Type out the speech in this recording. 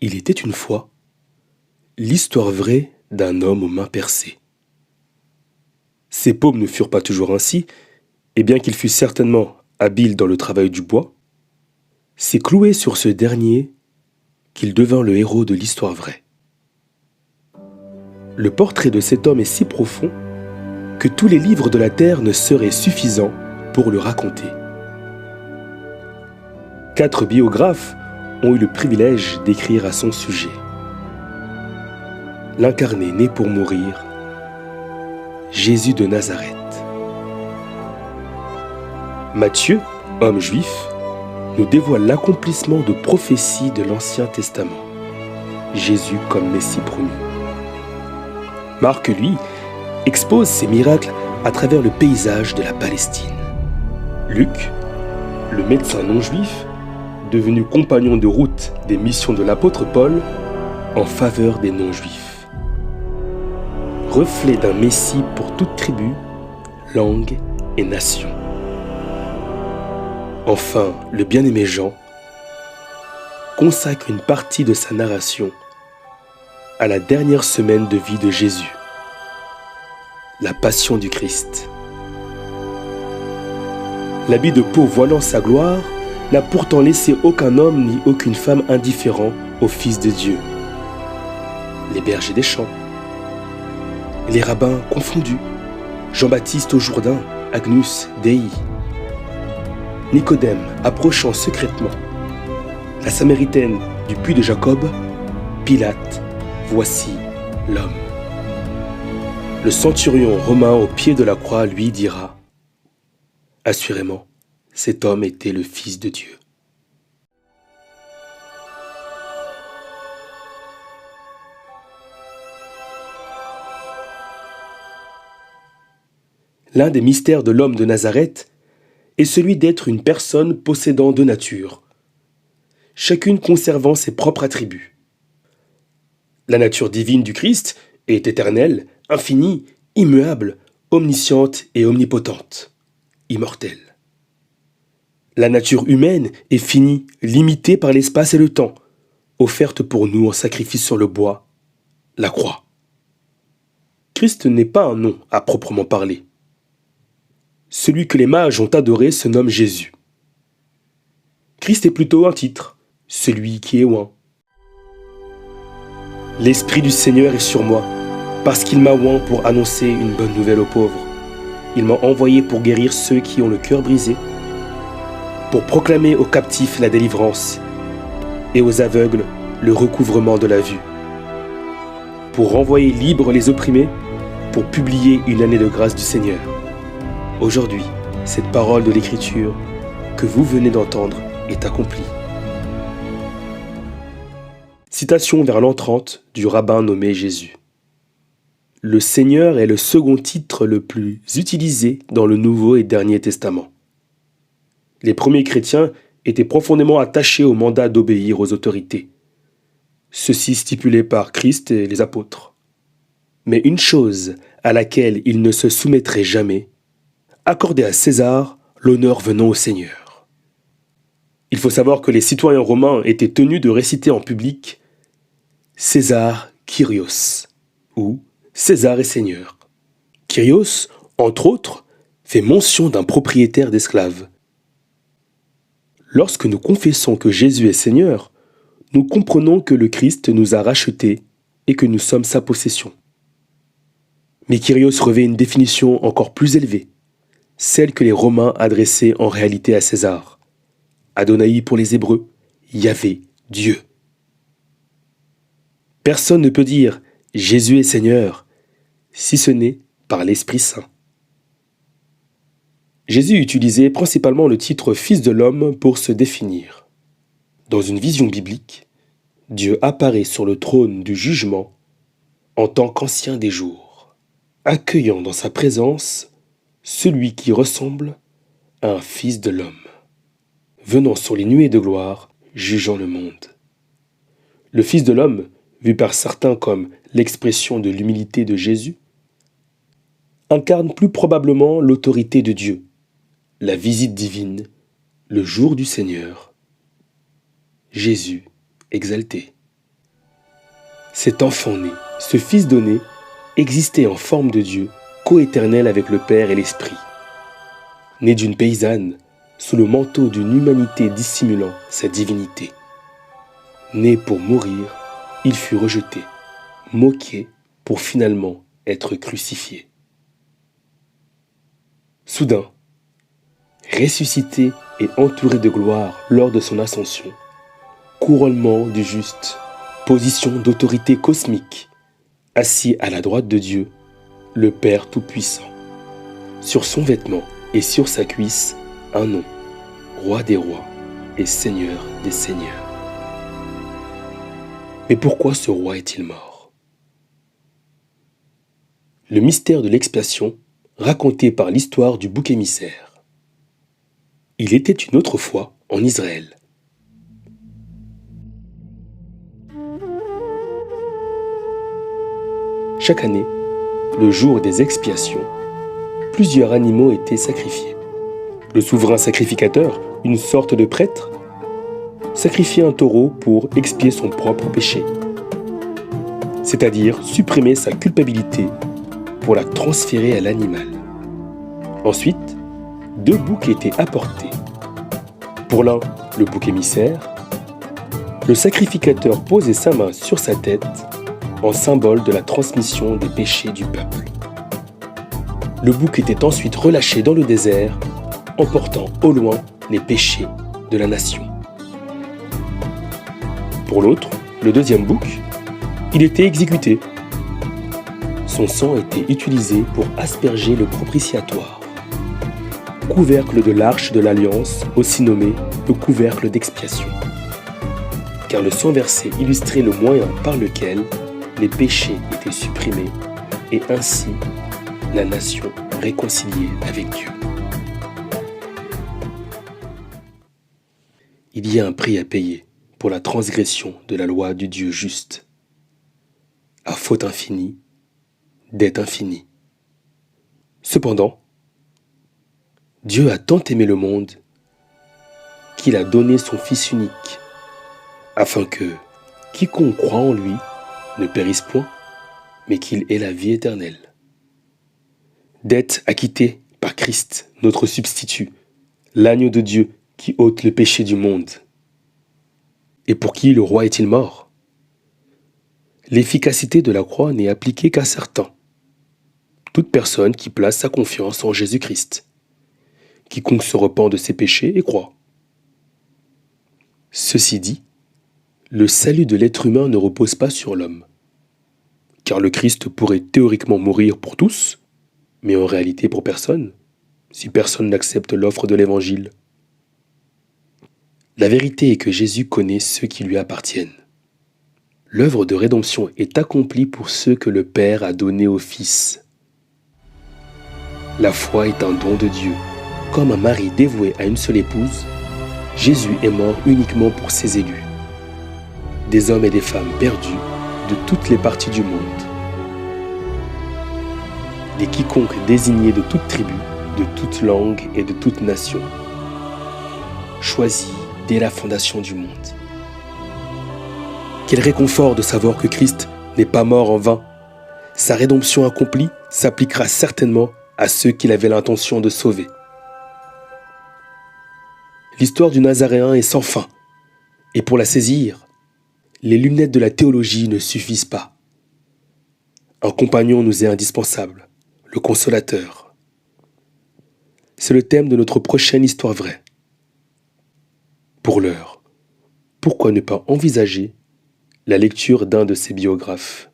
Il était une fois l'histoire vraie d'un homme aux mains percées. Ses paumes ne furent pas toujours ainsi, et bien qu'il fût certainement habile dans le travail du bois, c'est cloué sur ce dernier qu'il devint le héros de l'histoire vraie. Le portrait de cet homme est si profond que tous les livres de la terre ne seraient suffisants pour le raconter. 4 biographes ont eu le privilège d'écrire à son sujet. L'incarné né pour mourir, Jésus de Nazareth. Matthieu, homme juif, nous dévoile l'accomplissement de prophéties de l'Ancien Testament. Jésus comme Messie promu. Marc, lui, expose ses miracles à travers le paysage de la Palestine. Luc, le médecin non-juif, devenu compagnon de route des missions de l'apôtre Paul en faveur des non-juifs. Reflet d'un Messie pour toute tribu, langue et nation. Enfin, le bien-aimé Jean consacre une partie de sa narration à la dernière semaine de vie de Jésus, la passion du Christ. L'habit de peau voilant sa gloire n'a pourtant laissé aucun homme ni aucune femme indifférent au Fils de Dieu. Les bergers des champs, les rabbins confondus, Jean-Baptiste au Jourdain, Agnus Dei, Nicodème approchant secrètement, la Samaritaine du puits de Jacob, Pilate, voici l'homme. Le centurion romain au pied de la croix lui dira « Assurément, cet homme était le Fils de Dieu. » L'un des mystères de l'homme de Nazareth est celui d'être une personne possédant 2 natures, chacune conservant ses propres attributs. La nature divine du Christ est éternelle, infinie, immuable, omnisciente et omnipotente, immortelle. La nature humaine est finie, limitée par l'espace et le temps, offerte pour nous en sacrifice sur le bois, la croix. Christ n'est pas un nom à proprement parler. Celui que les mages ont adoré se nomme Jésus. Christ est plutôt un titre, celui qui est oint. L'Esprit du Seigneur est sur moi, parce qu'il m'a oint pour annoncer une bonne nouvelle aux pauvres. Il m'a envoyé pour guérir ceux qui ont le cœur brisé, pour proclamer aux captifs la délivrance et aux aveugles le recouvrement de la vue, pour renvoyer libres les opprimés, pour publier une année de grâce du Seigneur. Aujourd'hui, cette parole de l'Écriture que vous venez d'entendre est accomplie. Citation vers l'an 30 du rabbin nommé Jésus. Le Seigneur est le second titre le plus utilisé dans le Nouveau et Dernier Testament. Les premiers chrétiens étaient profondément attachés au mandat d'obéir aux autorités, ceci stipulé par Christ et les apôtres. Mais une chose à laquelle ils ne se soumettraient jamais, accorder à César l'honneur venant au Seigneur. Il faut savoir que les citoyens romains étaient tenus de réciter en public César Kyrios ou César est Seigneur. Kyrios, entre autres, fait mention d'un propriétaire d'esclaves. Lorsque nous confessons que Jésus est Seigneur, nous comprenons que le Christ nous a rachetés et que nous sommes sa possession. Mais Kyrios revêt une définition encore plus élevée, celle que les Romains adressaient en réalité à César. Adonai pour les Hébreux, Yahvé, Dieu. Personne ne peut dire « Jésus est Seigneur » si ce n'est par l'Esprit Saint. Jésus utilisait principalement le titre « Fils de l'homme » pour se définir. Dans une vision biblique, Dieu apparaît sur le trône du jugement en tant qu'ancien des jours, accueillant dans sa présence celui qui ressemble à un fils de l'homme, venant sur les nuées de gloire, jugeant le monde. Le Fils de l'homme, vu par certains comme l'expression de l'humilité de Jésus, incarne plus probablement l'autorité de Dieu, la visite divine, le jour du Seigneur. Jésus exalté. Cet enfant né, ce fils donné, existait en forme de Dieu, coéternel avec le Père et l'Esprit. Né d'une paysanne, sous le manteau d'une humanité dissimulant sa divinité. Né pour mourir, il fut rejeté, moqué, pour finalement être crucifié. Soudain, ressuscité et entouré de gloire lors de son ascension, couronnement du juste, position d'autorité cosmique, assis à la droite de Dieu, le Père Tout-Puissant. Sur son vêtement et sur sa cuisse, un nom, Roi des rois et Seigneur des seigneurs. Mais pourquoi ce roi est-il mort? Le mystère de l'expiation, raconté par l'histoire du bouc émissaire. Il était une autre fois en Israël. Chaque année, le jour des expiations, plusieurs animaux étaient sacrifiés. Le souverain sacrificateur, une sorte de prêtre, sacrifiait un taureau pour expier son propre péché, c'est-à-dire supprimer sa culpabilité pour la transférer à l'animal. Ensuite, 2 boucs étaient apportés. Pour l'un, le bouc émissaire, le sacrificateur posait sa main sur sa tête en symbole de la transmission des péchés du peuple. Le bouc était ensuite relâché dans le désert, emportant au loin les péchés de la nation. Pour l'autre, le deuxième bouc, il était exécuté. Son sang était utilisé pour asperger le propitiatoire, couvercle de l'arche de l'Alliance, aussi nommé le couvercle d'expiation. Car le sang versé illustrait le moyen par lequel les péchés étaient supprimés et ainsi la nation réconciliée avec Dieu. Il y a un prix à payer pour la transgression de la loi du Dieu juste. À faute infinie, dette infinie. Cependant, Dieu a tant aimé le monde qu'il a donné son Fils unique, afin que quiconque croit en lui ne périsse point, mais qu'il ait la vie éternelle. Dette acquittée par Christ, notre substitut, l'agneau de Dieu qui ôte le péché du monde. Et pour qui le roi est-il mort? L'efficacité de la croix n'est appliquée qu'à certains. Toute personne qui place sa confiance en Jésus-Christ. Quiconque se repent de ses péchés et croit. Ceci dit, le salut de l'être humain ne repose pas sur l'homme. Car le Christ pourrait théoriquement mourir pour tous, mais en réalité pour personne, si personne n'accepte l'offre de l'Évangile. La vérité est que Jésus connaît ceux qui lui appartiennent. L'œuvre de rédemption est accomplie pour ceux que le Père a donnés au Fils. La foi est un don de Dieu. Comme un mari dévoué à une seule épouse, Jésus est mort uniquement pour ses élus. Des hommes et des femmes perdus de toutes les parties du monde. Des quiconques désignés de toute tribu, de toute langue et de toute nation. Choisis dès la fondation du monde. Quel réconfort de savoir que Christ n'est pas mort en vain. Sa rédemption accomplie s'appliquera certainement à ceux qu'il avait l'intention de sauver. L'histoire du Nazaréen est sans fin, et pour la saisir, les lunettes de la théologie ne suffisent pas. Un compagnon nous est indispensable, le consolateur. C'est le thème de notre prochaine histoire vraie. Pour l'heure, pourquoi ne pas envisager la lecture d'un de ses biographes?